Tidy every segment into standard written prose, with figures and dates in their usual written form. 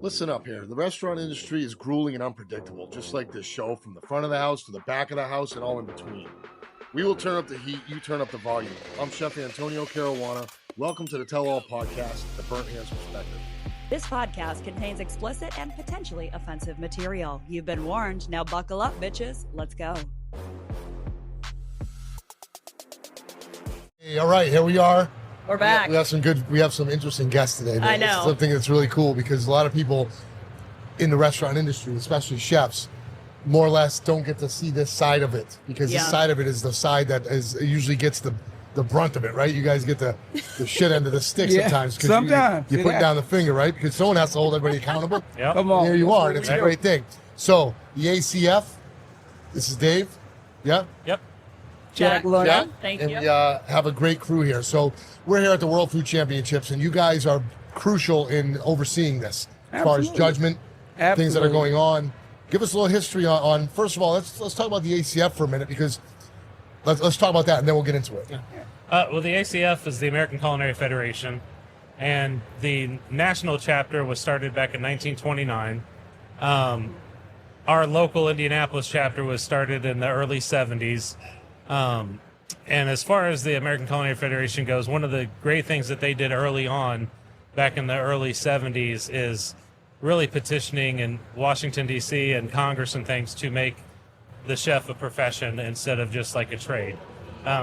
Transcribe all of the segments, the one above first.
Listen up here. The restaurant industry is grueling and unpredictable, just like this show, from the front of the house to the back of the house and all in between. We will turn up the heat, you turn up the volume. I'm Chef Antonio Caruana. Welcome to the Tell All Podcast, The Burnt Hands Perspective. This podcast contains explicit and potentially offensive material. You've been warned. Now buckle up, bitches. Let's go. Hey, all right, here we are. We're back. We have some interesting guests today. I know. It's something that's really cool because a lot of people in the restaurant industry, especially chefs, more or less don't get to see this side of it because this side of it is the side that usually gets the brunt of it, right? You guys get the shit end of the stick sometimes because you put down the finger, right? Because someone has to hold everybody accountable. Yep. Come on. Here you are, and it's a great thing. So, the ACF, this is Dave. Yeah? Yep. Jack. Yeah. Thank and you. we have a great crew here. So, we're here at the World Food Championships, and you guys are crucial in overseeing this as far as judgment, things that are going on. Give us a little history on first of all, let's talk about the ACF for a minute because let's talk about that and then we'll get into it. Well, the ACF is the American Culinary Federation, and the national chapter was started back in 1929. Our local Indianapolis chapter was started in the early 70s. And as far as the American Culinary Federation goes, one of the great things that they did early on, back in the early 70s, is really petitioning in Washington, D.C. and Congress and things to make the chef a profession instead of just like a trade.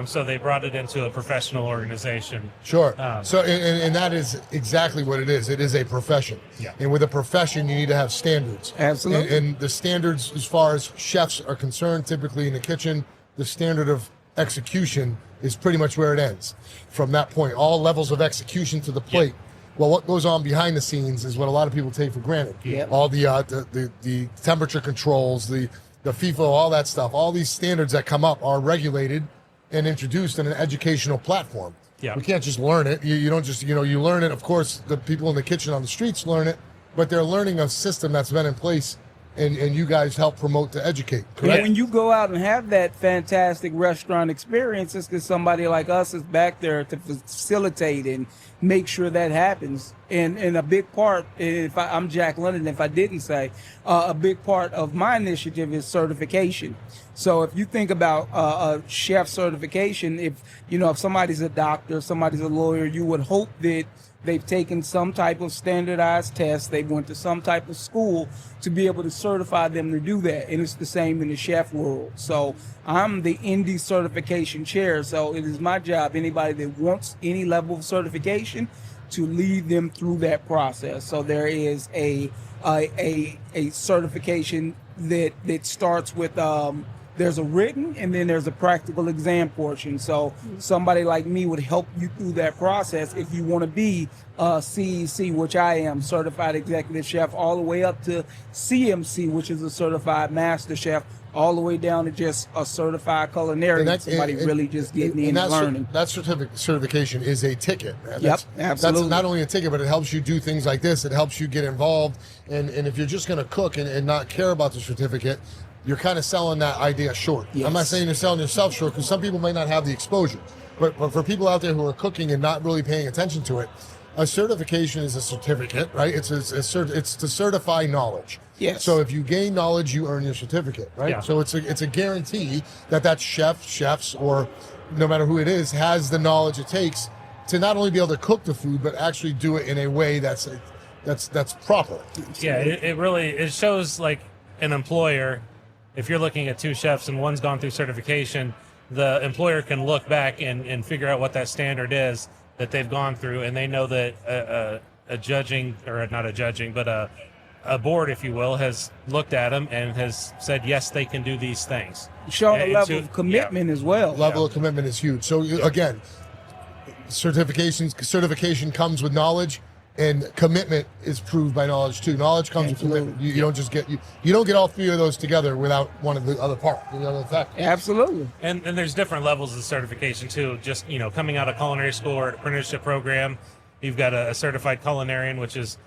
So they brought it into a professional organization. Sure. So, and that is exactly what it is. It is a profession. Yeah. And with a profession, you need to have standards. Absolutely. And the standards, as far as chefs are concerned, typically in the kitchen, the standard of execution is pretty much where it ends. From that point, all levels of execution to the plate. Yeah. Well, what goes on behind the scenes is what a lot of people take for granted. Yep. All the temperature controls, the FIFO, all that stuff. All these standards that come up are regulated and introduced in an educational platform. Yeah. We can't just learn it. You don't just, you learn it. Of course, the people in the kitchen on the streets learn it, but they're learning a system that's been in place, and you guys help promote to educate, correct? When you go out and have that fantastic restaurant experience, it's because somebody like us is back there to facilitate and make sure that happens. And a big part, I'm Jack London, if I didn't say, a big part of my initiative is certification. So if you think about a chef certification, if somebody's a doctor, somebody's a lawyer, you would hope that they've taken some type of standardized test. They went to some type of school to be able to certify them to do that. And it's the same in the chef world. So I'm the Indy certification chair. So it is my job, anybody that wants any level of certification, to lead them through that process. So there is a certification that starts with there's a written and then there's a practical exam portion. So somebody like me would help you through that process if you want to be CEC, which I am, Certified Executive Chef, all the way up to CMC, which is a Certified Master Chef, all the way down to just a Certified Culinarian, somebody really just getting in and learning. That certification is a ticket, man. Yep, absolutely. That's not only a ticket, but it helps you do things like this. It helps you get involved. And if you're just going to cook and not care about the certificate, you're kind of selling that idea short. Yes. I'm not saying you're selling yourself short because some people may not have the exposure. But for people out there who are cooking and not really paying attention to it, a certification is a certificate, right? It's to certify knowledge. Yes. So if you gain knowledge, you earn your certificate, right? Yeah. So it's a guarantee that chefs, or no matter who it is, has the knowledge it takes to not only be able to cook the food, but actually do it in a way that's proper. Yeah, it shows like an employer. If you're looking at two chefs and one's gone through certification, the employer can look back and figure out what that standard is that they've gone through, and they know that a board, if you will, has looked at them and has said, yes, they can do these things. Showing a level of commitment as well. Level of commitment is huge. So again, certification comes with knowledge, and commitment is proved by knowledge too. Knowledge comes with commitment. You don't just get you don't get all three of those together without one of the other part, the other effect. Absolutely. And there's different levels of certification too. Just coming out of culinary school or apprenticeship program, you've got a certified culinarian, which is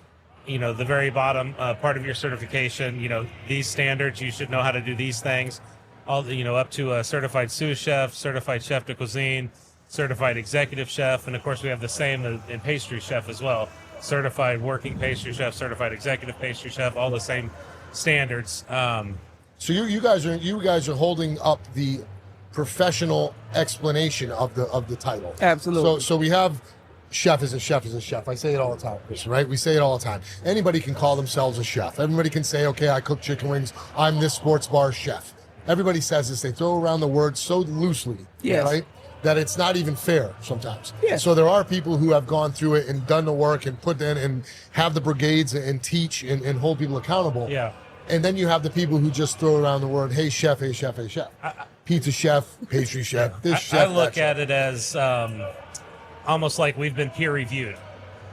the very bottom part of your certification. These standards, you should know how to do these things. All up to a certified sous chef, certified chef de cuisine, certified executive chef, and of course we have the same in pastry chef as well. certified working pastry chef, certified executive pastry chef, all the same standards. So you guys are holding up the professional explanation of the title. Absolutely. So we have chef is a chef is a chef. I say it all the time, Christian, right? We say it all the time. Anybody can call themselves a chef. Everybody can say, okay, I cook chicken wings. I'm this sports bar chef. Everybody says this. They throw around the word so loosely, Yes. right? That it's not even fair sometimes. Yes. So there are people who have gone through it and done the work and put in and have the brigades and teach and hold people accountable. Yeah. And then you have the people who just throw around the word, hey, chef, hey, chef, hey, chef. Pizza chef, pastry chef, this chef. I look that at it as almost like we've been peer reviewed.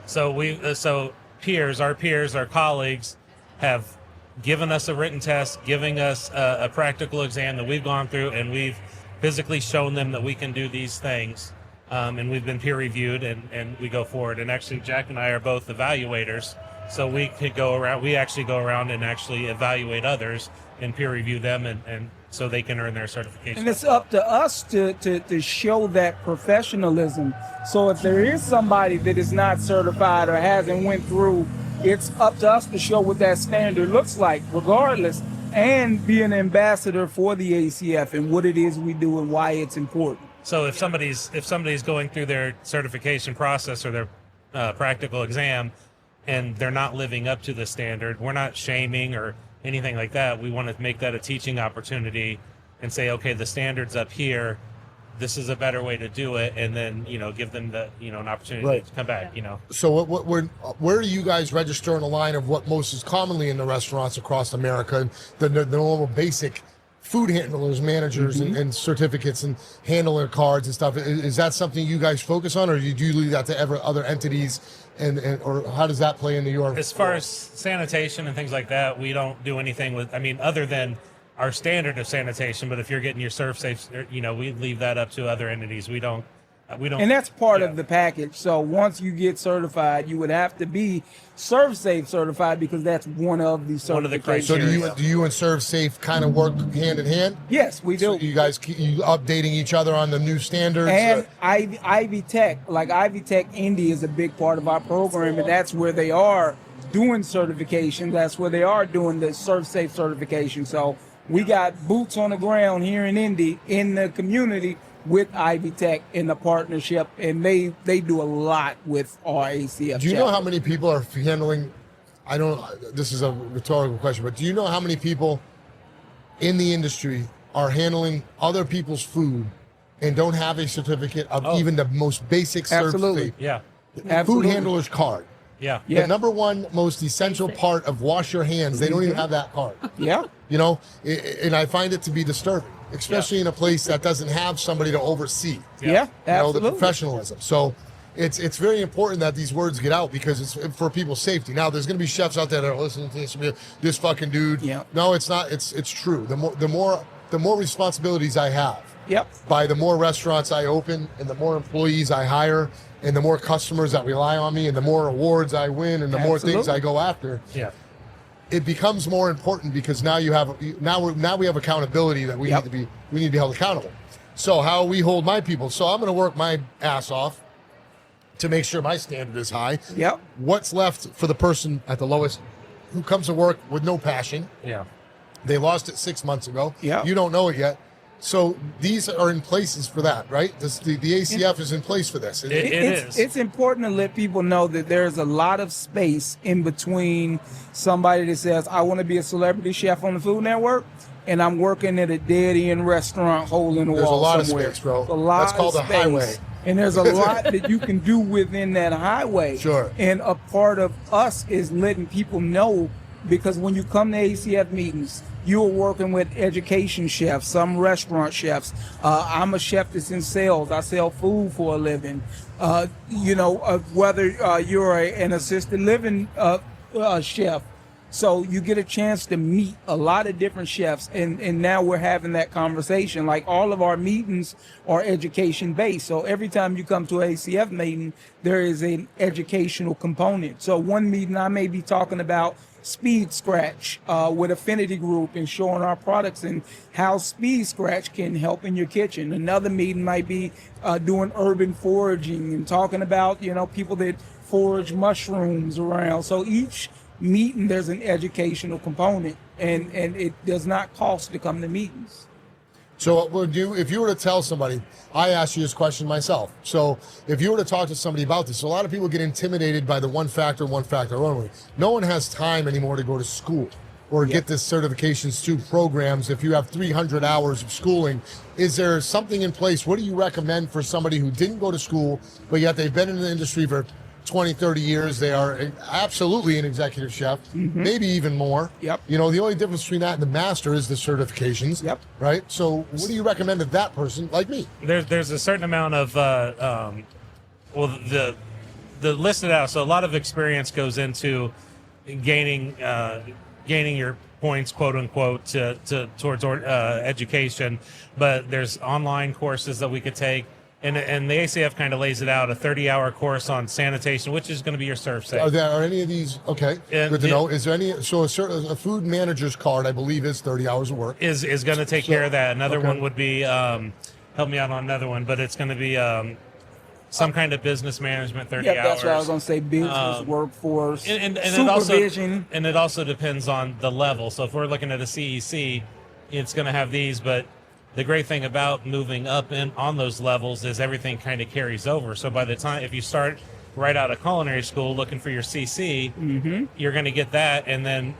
So our peers, our colleagues have given us a written test, giving us a practical exam that we've gone through, and we've physically shown them that we can do these things. And we've been peer reviewed, and we go forward. And actually, Jack and I are both evaluators. So we actually go around and actually evaluate others and peer review them, and so they can earn their certification. And it's up to us to show that professionalism. So if there is somebody that is not certified or hasn't went through, it's up to us to show what that standard looks like, regardless, and be an ambassador for the ACF and what it is we do and why it's important. So if somebody's going through their certification process or their practical exam, and they're not living up to the standard, we're not shaming or anything like that. We want to make that a teaching opportunity and say, okay, the standard's up here. This is a better way to do it, and then give them an opportunity to come back. So where do you guys register on the line of what most is commonly in the restaurants across America? The normal basic food handlers, managers, and certificates and handler cards and stuff. Is that something you guys focus on, or do you leave that to other entities? And or how does that play into your? As far as sanitation and things like that, we don't do anything with. Other than our standard of sanitation. But if you're getting your ServSafe, we leave that up to other entities. We don't. And that's part of the package. So once you get certified, you would have to be ServSafe certified because that's one of the certifications. One of the criteria. So do you and ServSafe kind of work hand in hand? Yes, we do. So you guys keep updating each other on the new standards? And Ivy Tech, like Ivy Tech Indy is a big part of our program, and that's where they are doing certification. That's where they are doing the ServSafe certification. So we got boots on the ground here in Indy, in the community, with Ivy Tech in the partnership, and they do a lot with our ACF. Do you know how many people are handling? This is a rhetorical question, but do you know how many people in the industry are handling other people's food and don't have a certificate of even the most basic Absolutely. Yeah. Food handler's card? Yeah. The number one most essential part of wash your hands, they don't even have that card. Yeah. And I find it to be disturbing, especially in a place that doesn't have somebody to oversee. Yeah, absolutely. The professionalism. So it's very important that these words get out because it's for people's safety. Now, there's going to be chefs out there that are listening to this fucking dude. Yeah. No, it's not. It's true. The more responsibilities I have, by the more restaurants I open and the more employees I hire and the more customers that rely on me and the more awards I win and the more things I go after. Yeah. It becomes more important because now we have accountability that we need to be held accountable. So how we hold my people. So I'm going to work my ass off to make sure my standard is high. Yep. What's left for the person at the lowest who comes to work with no passion? Yeah. They lost it 6 months ago. Yeah. You don't know it yet. So these are in places for that, right? The ACF is in place for this. It is. It's important to let people know that there's a lot of space in between somebody that says, I want to be a celebrity chef on the Food Network, and I'm working at a dead-end restaurant hole in the There's wall a lot somewhere. of space, bro. A lot That's called of a space. highway. And there's a lot that you can do within that highway. Sure. And a part of us is letting people know, because when you come to ACF meetings, you're working with education chefs, some restaurant chefs. I'm a chef that's in sales. I sell food for a living. Whether you're an assisted living chef. So you get a chance to meet a lot of different chefs, and now we're having that conversation. Like all of our meetings are education based. So every time you come to an ACF meeting, there is an educational component. So one meeting I may be talking about Speed Scratch with Affinity Group and showing our products and how Speed Scratch can help in your kitchen. Another meeting might be doing urban foraging and talking about, people that forage mushrooms around. So each meeting, there's an educational component, and it does not cost to come to meetings. So what would you, if you were to tell somebody, I asked you this question myself. So if you were to talk to somebody about this, a lot of people get intimidated by the one factor only. No one has time anymore to go to school or get this certifications through programs. If you have 300 hours of schooling, is there something in place? What do you recommend for somebody who didn't go to school, but yet they've been in the industry for 20, 30 years? They are absolutely an executive chef, maybe even more. Yep. You know, the only difference between that and the master is the certifications. Yep. Right? So what do you recommend to that person like me? There's a certain amount of the listed out. So a lot of experience goes into gaining your points, quote unquote, towards education. But there's online courses that we could take. And the ACF kind of lays it out, a 30-hour course on sanitation, which is going to be your serve safe. Are any of these, okay, good to know. Is there any, so a food manager's card, I believe, is 30 hours of work. Is going to take care of that. Another one would be, help me out on another one, but it's going to be some kind of business management, 30 hours. Yeah, that's what I was going to say, business, workforce, and supervision. It also depends on the level. So if we're looking at a CEC, it's going to have these, but the great thing about moving up on those levels is everything kind of carries over. So by the time, if you start right out of culinary school looking for your CC, you're going to get that. And then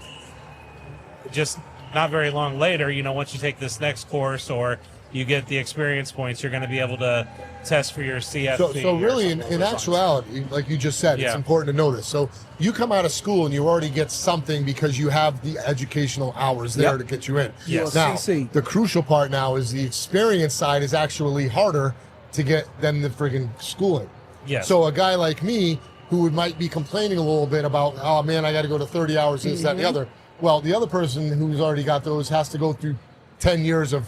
just not very long later, you know, once you take this next course or you get the experience points, you're going to be able to test for your CFP. So really, in actuality, like you just said, it's important to know this. So you come out of school and you already get something because you have the educational hours there to get you in. Yes. Now, CC. the crucial part now is the experience side is actually harder to get than the friggin' schooling. Yes. So a guy like me who might be complaining a little bit about, oh man, I got to go to 30 hours, this, that, and the other. Well, the other person who's already got those has to go through 10 years of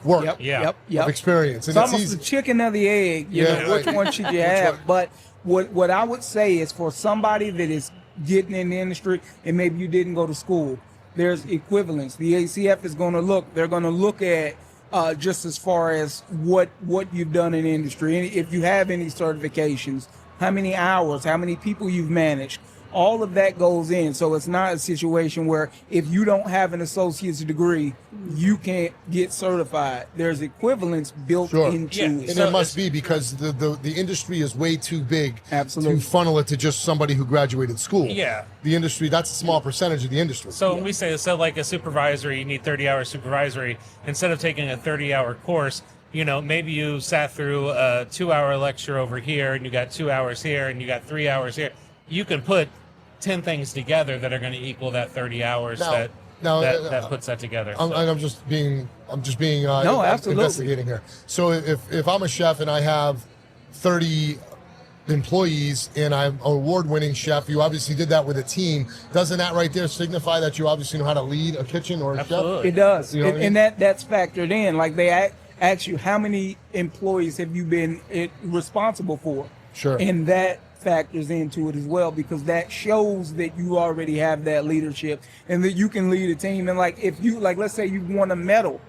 work, Yep. of experience. And It's almost the chicken or the egg. You know, right. which one should you have? But what I would say is for somebody that is getting in the industry and maybe you didn't go to school, there's equivalence. The ACF is going to look. They're going to look at just as far as what you've done in the industry, and if you have any certifications, how many hours, how many people you've managed. All of that goes in. So it's not a situation where if you don't have an associate's degree, you can't get certified. There's equivalence built into it. And there must be, because the industry is way too big Absolutely. to funnel it to just somebody who graduated school. Yeah. The industry, that's a small percentage of the industry. So we say, so like a supervisory, you need 30 hours supervisory. Instead of taking a 30-hour course, you know, maybe you sat through a 2-hour lecture over here and you got 2 hours here and you got 3 hours here. You can put 10 things together that are going to equal that 30 hours that puts that together. I'm just being absolutely. investigating here. So if I'm a chef and I have 30 employees and I'm an award-winning chef, you obviously did that with a team. Doesn't that right there signify that you obviously know how to lead a kitchen or a Absolutely. chef? It does. You know what I mean? And that's factored in. Like they ask you, how many employees have you been responsible for? Sure. And that factors into it as well, because that shows that you already have that leadership and that you can lead a team. And like if you, like, let's say you won a medal,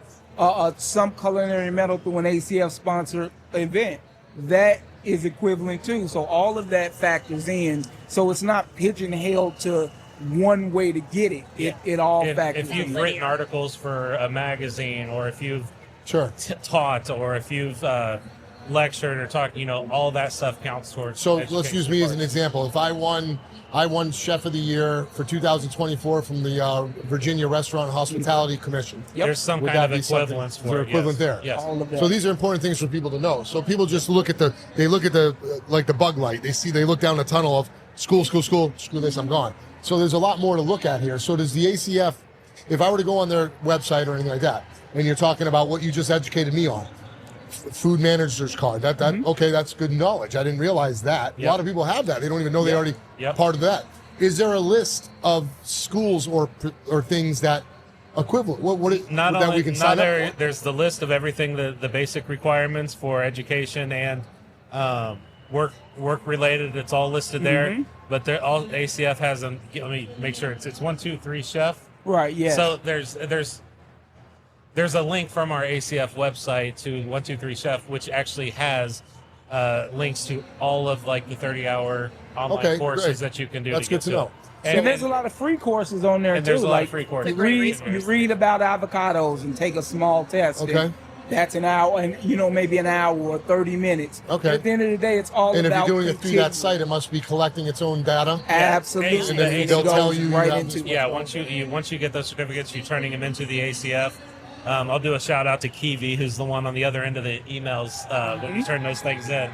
some culinary medal through an ACF sponsored event, that is equivalent too. So all of that factors in. So it's not pigeonholed to one way to get it. It all factors in. If you've written articles for a magazine, or if you've taught, or if you've lectured or talked, you know, all that stuff counts towards. So let's use me as an example. If I won Chef of the Year for 2024 from the Virginia Restaurant and Hospitality Commission. There's some kind of equivalence for it. Equivalent there. Yes. All of that. So these are important things for people to know. So people just look at the like the bug light. They look down the tunnel of school, screw this, I'm gone. So there's a lot more to look at here. So does the ACF, if I were to go on their website or anything like that, and you're talking about what you just educated me on, food manager's card, okay, that's good knowledge. I didn't realize that. A lot of people have that. They don't even know they already part of that. Is there a list of schools or things that equivalent? That we can sign up for? There's the list of everything, the basic requirements for education and work related. It's all listed there. But all ACF has them. Let me make sure it's 1, 2, 3 chef. Right. Yeah. So there's a link from our ACF website to 1, 2, 3 chef, which actually has links to all of like the 30-hour online Okay, courses great. that you can do. That's to get good to know. And there's a lot of free courses on there and too. there's a lot of like free courses. you read about avocados and take a small test. Okay. And that's an hour, and maybe an hour or 30 minutes. Okay. But at the end of the day, it's all And if about you're doing it through that continuing. site, it must be collecting its own data. Absolutely. And then It they'll goes tell you right have into this- it. Yeah, once you get those certificates, you're turning them into the ACF. I'll do a shout out to Kiwi, who's the one on the other end of the emails when you turn those things in,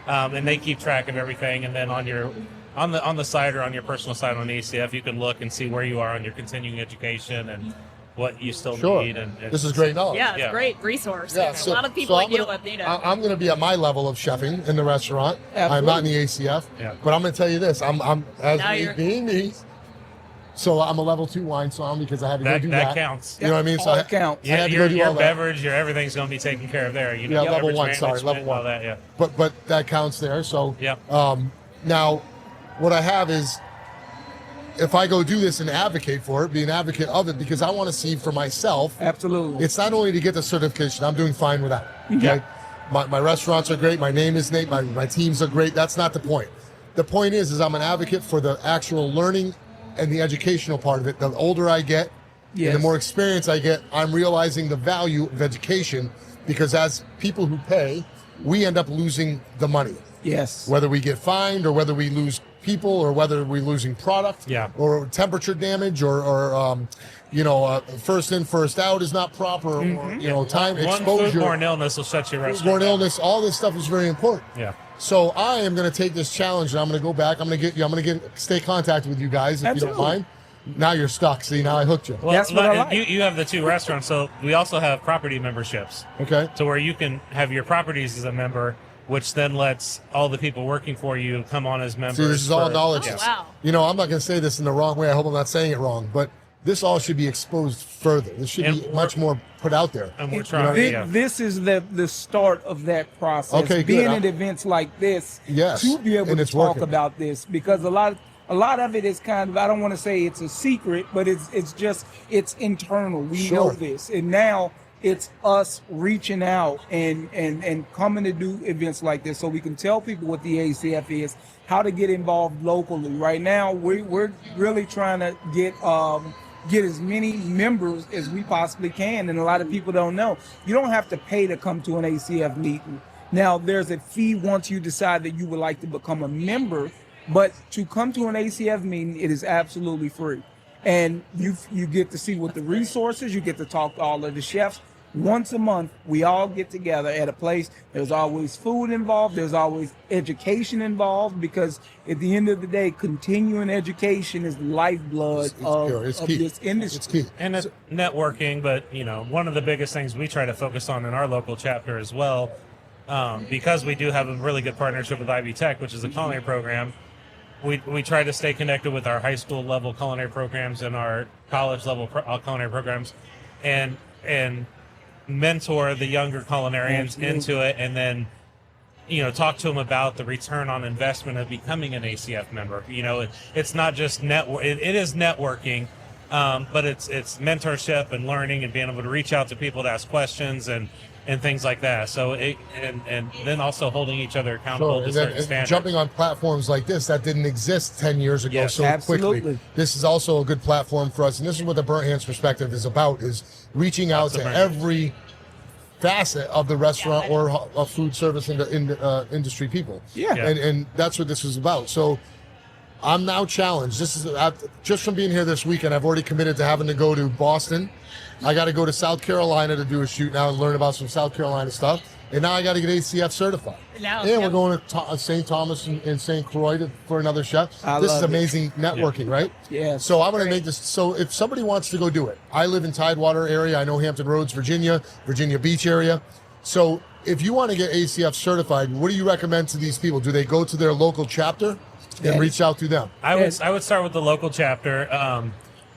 and they keep track of everything. And then on the site or on your personal site on the ACF, you can look and see where you are on your continuing education and what you still Sure. need. And This is great knowledge. Yeah, it's Yeah. a great resource. Yeah, a lot of people like you would need it. I'm going to be at my level of chefing in the restaurant. I'm not in the ACF, Yeah. but I'm going to tell you this: I'm as Now me you're- being me. So I'm a level 2 wine somm because I had to go do that that. counts. You know what I mean? So All I counts. I had to go your do all that. beverage, your everything's going to be taken care of there. You know, Yeah, level beverage 1. Sorry, management, level 1. all that. Yeah. But that counts there. So Yeah. now, what I have is, if I go do this and advocate for it, be an advocate of it, because I want to see for myself. Absolutely. It's not only to get the certification. I'm doing fine with that. Okay, Yeah. my restaurants are great. My name is Nate. My teams are great. That's not the point. The point is I'm an advocate for the actual learning and the educational part of it. The older I get, Yes. and the more experience I get, I'm realizing the value of education, because as people who pay, we end up losing the money. Yes. Whether we get fined or whether we lose people or whether we're losing product, Yeah. or temperature damage or first in, first out is not proper, or time One exposure, foodborne illness will shut your restaurant foodborne down. illness, all this stuff is very important. Yeah. So I am going to take this challenge and I'm going to go back. I'm going to stay contacted with you guys if you don't Absolutely. mind. Now you're stuck. See, now I hooked you. Well, That's what I like. you have the 2 restaurants, so we also have property memberships. Okay. To where you can have your properties as a member, which then lets all the people working for you come on as members. See, this is all for- knowledge. Oh, wow. I'm not going to say this in the wrong way. I hope I'm not saying it wrong, but this all should be exposed further. This should And be much more put out there. And we're trying. This is the start of that process. Okay, good. Being at events like this, Yes, to be able and to it's talk working. about this, because a lot of it is kind of, I don't want to say it's a secret, but it's internal. We Sure. know this, and now it's us reaching out and coming to do events like this, so we can tell people what the ACF is, how to get involved locally. Right now, we're really trying to get as many members as we possibly can, and a lot of people don't know. You don't have to pay to come to an ACF meeting. Now, there's a fee once you decide that you would like to become a member, but to come to an ACF meeting, it is absolutely free. And you get to see what the resources, you get to talk to all of the chefs. Once a month, we all get together at a place. There's always food involved. There's always education involved, because at the end of the day, continuing education is the lifeblood It's of key. this industry. It's key. And it's networking, but one of the biggest things we try to focus on in our local chapter as well, because we do have a really good partnership with Ivy Tech, which is a culinary program. We try to stay connected with our high school level culinary programs and our college level culinary programs, and mentor the younger culinarians Absolutely. into it, and then talk to them about the return on investment of becoming an ACF member. It's not just network. It is networking, but it's mentorship and learning and being able to reach out to people to ask questions and things like that. So and then also holding each other accountable Sure. to And then certain standards. jumping on platforms like this that didn't exist 10 years ago Yes. so quickly. Absolutely. This is also a good platform for us. And this is what the Burnt Hands Perspective is about, is reaching out Lots of to burnt hands. every facet of the restaurant or food service industry people. Yeah. Yeah. And that's what this is about. So I'm now challenged. This is just from being here this weekend. I've already committed to having to go to Boston. I got to go to South Carolina to do a shoot now and learn about some South Carolina stuff. And now I got to get ACF certified. Now, And we're going to St. Thomas and St. Croix for another chef. I This is love it. amazing networking, right? Yes. So I'm going to make this. So if somebody wants to go do it, I live in Tidewater area. I know Hampton Roads, Virginia Beach area. So if you want to get ACF certified, what do you recommend to these people? Do they go to their local chapter and Yes. reach out to them? I would start with the local chapter.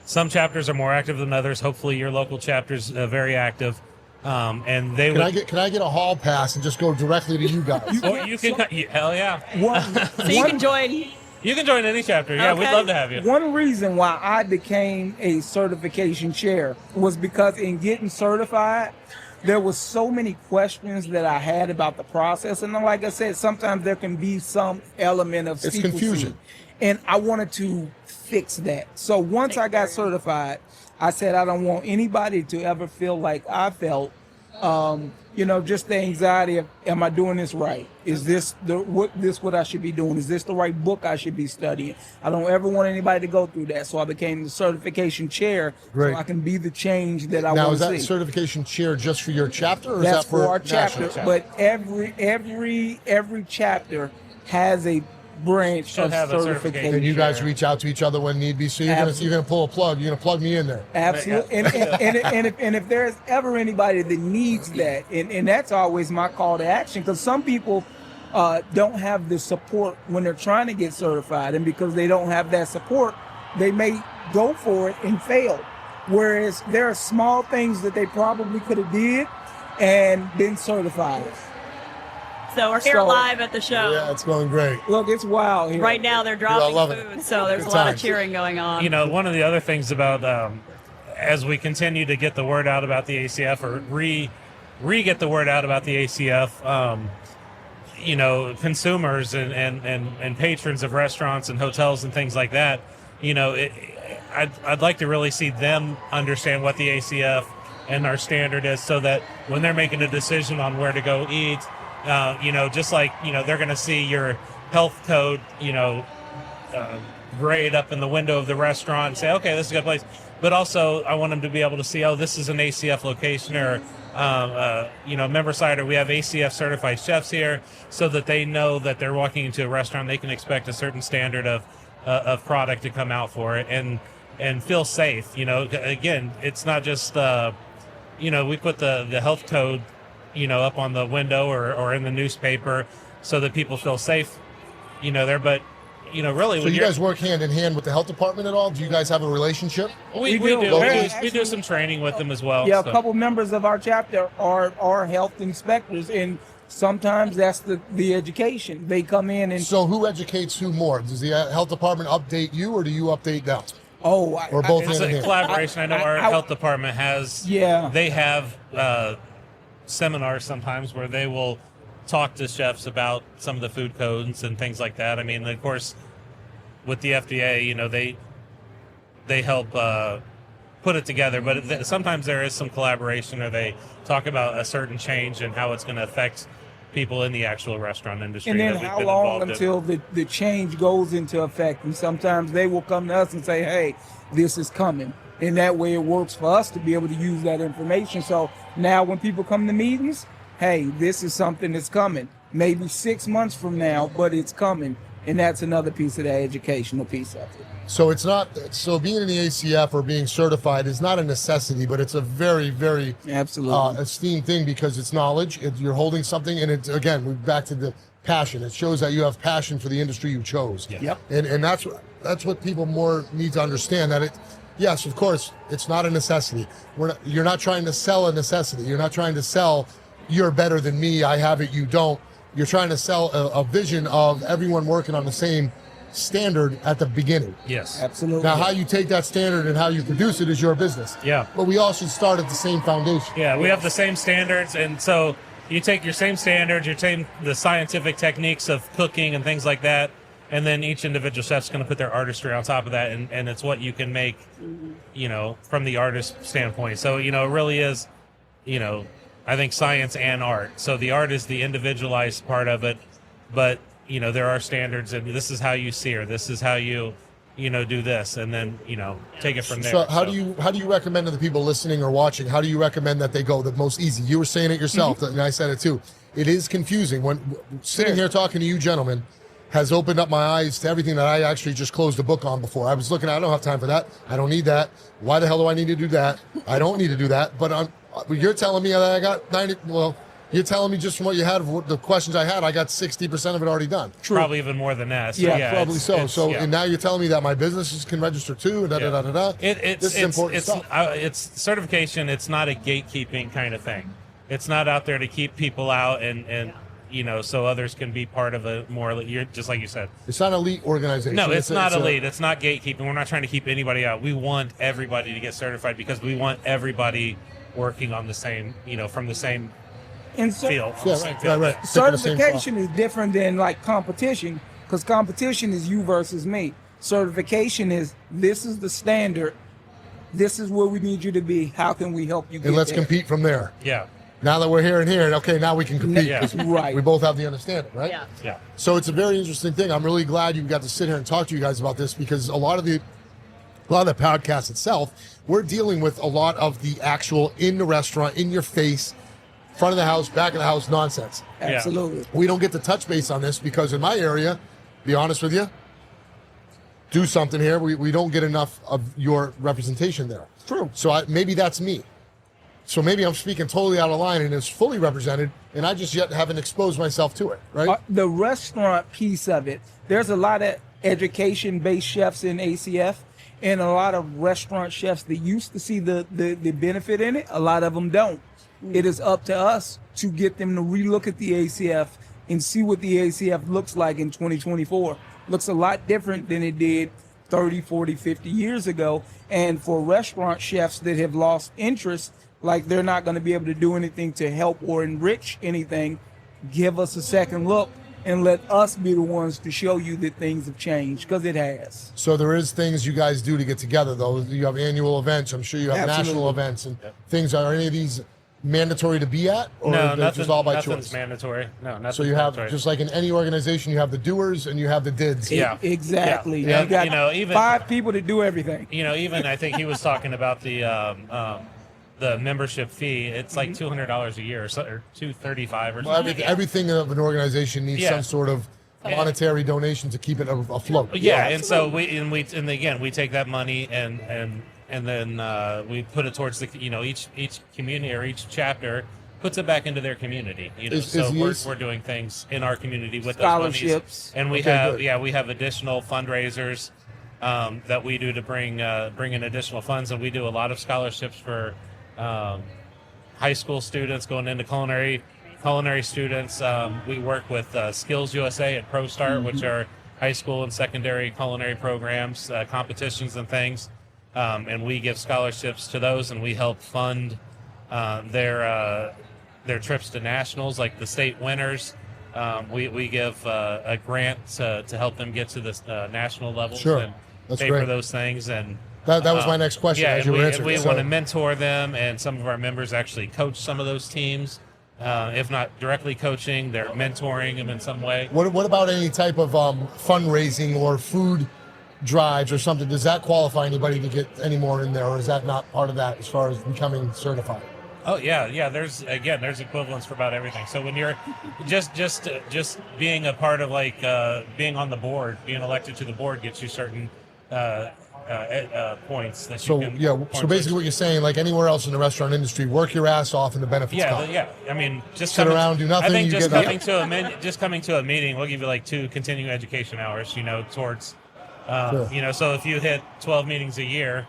Some chapters are more active than others. Hopefully, your local chapter's very active, and they would. Can I get a hall pass and just go directly to you guys? Or you can. Hell yeah! so you can join. You can join any chapter. Yeah, we'd Okay. love to have you. One reason why I became a certification chair was because in getting certified, there was so many questions that I had about the process. And then, like I said, sometimes there can be some element of It's secrecy. confusion. And I wanted to fix that. So once I got certified, I said I don't want anybody to ever feel like I felt, just the anxiety of, am I doing this right? Is this what I should be doing? Is this the right book I should be studying? I don't ever want anybody to go through that. So I became the certification chair, Great. so I can be the change that I Now, want is to that see. certification chair just for your chapter, or That's is that for our national chapter, but every chapter has a branch Should of have a certification. And you guys reach out to each other when need be. So you're gonna pull a plug. You're gonna plug me in there. Absolutely. And if there's ever anybody that needs that, and that's always my call to action, because some people don't have the support when they're trying to get certified, and because they don't have that support, they may go for it and fail. Whereas there are small things that they probably could have did and been certified. So we're here live at the show. Yeah, it's going great. Look, it's wild here. Right now they're dropping love it. food, so there's Good a lot times. of cheering going on. One of the other things about as we continue to get the word out about the ACF, or re-get the word out about the ACF, consumers and patrons of restaurants and hotels and things like that, I'd like to really see them understand what the ACF and our standard is, so that when they're making a decision on where to go eat, just like, they're going to see your health code, grade up in the window of the restaurant and say, okay, this is a good place. But also, I want them to be able to see, oh, this is an ACF location, or, member side, or we have ACF certified chefs here, so that they know that they're walking into a restaurant, they can expect a certain standard of product to come out for it, and feel safe. Again, it's not just, we put the health code up on the window or in the newspaper, so that people feel safe, there. But, really, So you guys work hand in hand with the health department at all? Do you guys have a relationship? we We do. do. We do some training with them as well. Yeah, so. a couple members of our chapter are health inspectors, and sometimes that's the education. They come in and So who educates who more? Does the health department update you, or do you update them? Or both It's hand in a hand? collaboration. I know our health department has. Yeah. They have seminars sometimes where they will talk to chefs about some of the food codes and things like that. I mean, of course, with the FDA, they help put it together. But sometimes there is some collaboration, or they talk about a certain change and how it's going to affect people in the actual restaurant industry. And then that we've how been long involved in. until the change goes into effect? And sometimes they will come to us and say, hey, this is coming. And that way it works for us to be able to use that information. So now when people come to meetings, hey, this is something that's coming. Maybe 6 months from now, but it's coming. And that's another piece of the educational piece of it. So it's not. So being in the ACF or being certified is not a necessity, but it's a very, very Absolutely. esteemed thing, because it's knowledge. You're holding something, and it's, again, we're back to the passion. It shows that you have passion for the industry you chose. Yep. And that's what people more need to understand. That yes, of course, it's not a necessity. You're not trying to sell a necessity. You're not trying to sell, you're better than me, I have it, you don't. You're trying to sell a vision of everyone working on the same standard at the beginning. Yes. Absolutely. Now, how you take that standard and how you produce it is your business. Yeah. But we all should start at the same foundation. Yeah, we have the same standards, and so you take your same standards, the scientific techniques of cooking and things like that, and then each individual chef's going to put their artistry on top of that, and it's what you can make, from the artist standpoint. So, it really is, I think science and art. So the art is the individualized part of it, but, there are standards, and this is how you sear, this is how you, do this, and then, take it from there. So how do you recommend to the people listening or watching, how do you recommend that they go the most easy? You were saying it yourself, and I said it too. It is confusing. When sitting here talking to you gentlemen has opened up my eyes to everything that I actually just closed the book on before. I was looking at, I don't have time for that. I don't need that. Why the hell do I need to do that? I don't need to do that. But you're telling me that I got 90, you're telling me just from what you had, the questions I had, I got 60% of it already done. Probably even more than that. So, Yeah, probably so. yeah. And now you're telling me that my businesses can register too, and da-da-da-da-da. This is important stuff. It's certification. It's not a gatekeeping kind of thing. It's not out there to keep people out and so others can be part of a more, you're just like you said. It's not an elite organization. No, it's not elite. It's not gatekeeping. We're not trying to keep anybody out. We want everybody to get certified because we want everybody working on the same, from the same And so, field. Yeah, right. certification is different than like competition, because competition is you versus me. Certification is, this is the standard. This is where we need you to be. How can we help you get And let's there? compete from there. Yeah. Now that we're here and here, okay, now we can compete. Yeah. 'cause Right. We both have the understanding, right? Yeah. Yeah. So it's a very interesting thing. I'm really glad you got to sit here and talk to you guys about this, because a lot of the podcast itself, we're dealing with a lot of the actual in the restaurant, in your face, front of the house, back of the house nonsense. Absolutely. We don't get to touch base on this because in my area, be honest with you, do something here. We don't get enough of your representation there. True. So maybe that's me. So maybe I'm speaking totally out of line and it's fully represented, and I just yet haven't exposed myself to it, right? The restaurant piece of it, there's a lot of education-based chefs in ACF, and a lot of restaurant chefs that used to see the benefit in it. A lot of them don't. It is up to us to get them to relook at the ACF and see what the ACF looks like in 2024. Looks a lot different than it did 30, 40, 50 years ago. And for restaurant chefs that have lost interest, like they're not going to be able to do anything to help or enrich anything, give us a second look and let us be the ones to show you that things have changed, because it has. So there is things you guys do to get together, though. You have annual events. I'm sure you have Absolutely. national events and things. Are any of these mandatory to be at, or No, they're nothing, just all by nothing's choice? mandatory. No, nothing's So you have, mandatory. just like in any organization, you have the doers and you have the dids. Yeah. Exactly. Yeah. You got You know, even- 5 people to do everything. Even I think he was talking about the membership fee. It's like $200 a year, or $235 or Well, something. everything of an organization needs Yeah. some sort of monetary donation to keep it afloat. Yeah, and so we again we take that money and then we put it towards the each community or each chapter puts it back into their community. We're doing things in our community with those monies. Scholarships. And we Okay, have good. we have additional fundraisers that we do to bring in additional funds, and we do a lot of scholarships for high school students going into culinary students. We work with Skills USA and ProStart, which are high school and secondary culinary programs, competitions and things. And we give scholarships to those, and we help fund their trips to nationals, like the state winners. We give a grant to help them get to the national levels Sure. and That's pay great. for those things. And That was my next question yeah, as and you were we answering. So- want to mentor them, and some of our members actually coach some of those teams. If not directly coaching, they're mentoring them in some way. What about any type of fundraising or food drives or something? Does that qualify anybody to get any more in there, or is that not part of that as far as becoming certified? Oh yeah. There's equivalents for about everything. So when you're just being a part of being on the board, being elected to the board gets you certain points that So you can. yeah, so basically what you're saying, like anywhere else in the restaurant industry, work your ass off and the benefits come. Yeah. I mean, just Sit coming around, do nothing, I think you just get coming to a meeting, we'll give you like 2 continuing education hours. Towards, Sure. So if you hit 12 meetings a year,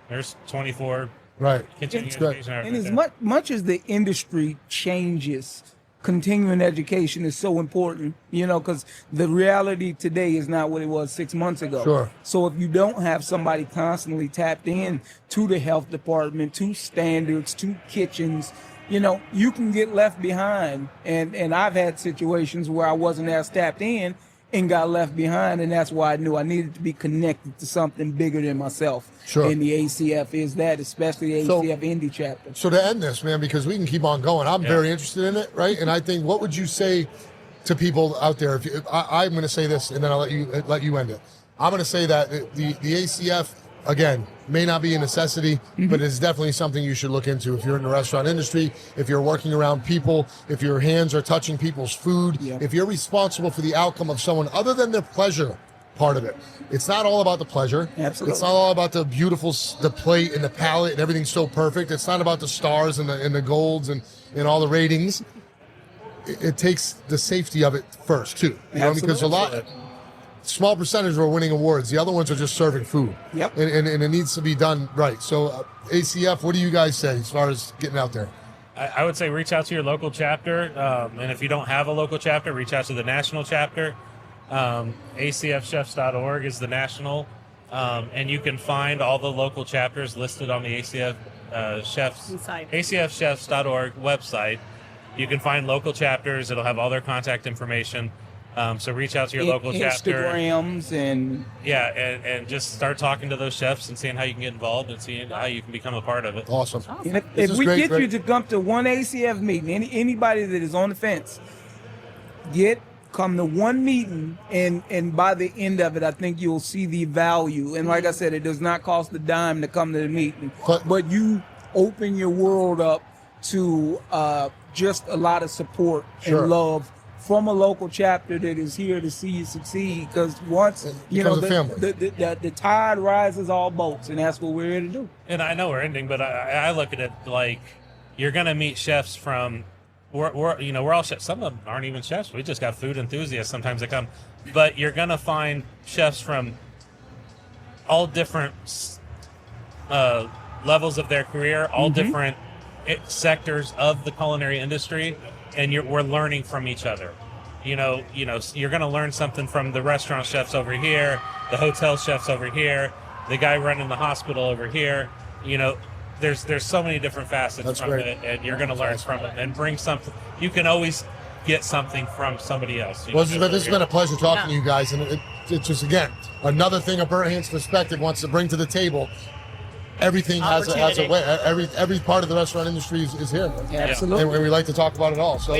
there's 24 Right. continuing It's good. education hours. And right as there. much as the industry changes, continuing education is so important, because the reality today is not what it was 6 months ago. Sure. So if you don't have somebody constantly tapped in to the health department, to standards, to kitchens, you can get left behind. And I've had situations where I wasn't as tapped in and got left behind, and that's why I knew I needed to be connected to something bigger than myself. Sure. And the ACF is that, especially the So- ACF Indy chapter. So to end this, man, because we can keep on going, I'm very interested in it, right? And I think, what would you say to people out there? I'm going to say this, and then I'll let you end it. I'm going to say that the ACF, again, may not be a necessity, but it's definitely something you should look into if you're in the restaurant industry, if you're working around people, if your hands are touching people's food, if you're responsible for the outcome of someone other than their pleasure part of it. It's not all about the pleasure. Absolutely. It's not all about the beautiful, the plate and the palette and everything's so perfect. It's not about the stars and the golds and all the ratings. It takes the safety of it first too. Because a small percentage are winning awards. The other ones are just serving food. Yep. And it needs to be done right. So ACF, what do you guys say as far as getting out there? I would say reach out to your local chapter, and if you don't have a local chapter, reach out to the national chapter. ACFchefs.org is the national And you can find all the local chapters listed on the ACF ACFchefs.org website. You can find local chapters. It'll have all their contact information. So reach out to your local chapter. Instagrams and and just start talking to those chefs and seeing how you can get involved and seeing how you can become a part of it. Awesome. And if we get you to come to one ACF meeting, anybody that is on the fence, come to one meeting, and by the end of it, I think you'll see the value. And like I said, it does not cost a dime to come to the meeting, but you open your world up to just a lot of support and love from a local chapter that is here to see you succeed. Because once the tide rises all boats, and that's what we're here to do. And I know we're ending, but I look at it like you're going to meet chefs from. We're all chefs. Some of them aren't even chefs. We just got food enthusiasts sometimes that come. But you're going to find chefs from all different levels of their career, all different sectors of the culinary industry, and we're learning from each other. You're going to learn something from the restaurant chefs over here, the hotel chefs over here, the guy running the hospital over here. There's so many different facets from it, and you're going to learn from it and bring something. You can always get something from somebody else. Well, this has been a pleasure talking to you guys, and it's just, again, another thing a Burnt Hand's Perspective wants to bring to the table. Everything has a way. Every part of the restaurant industry is here. Absolutely. And we like to talk about it all. So,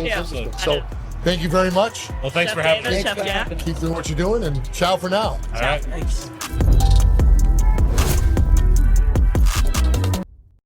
thank you very much. Well, thanks for having me. Keep doing what you're doing, and ciao for now. All right. Thanks.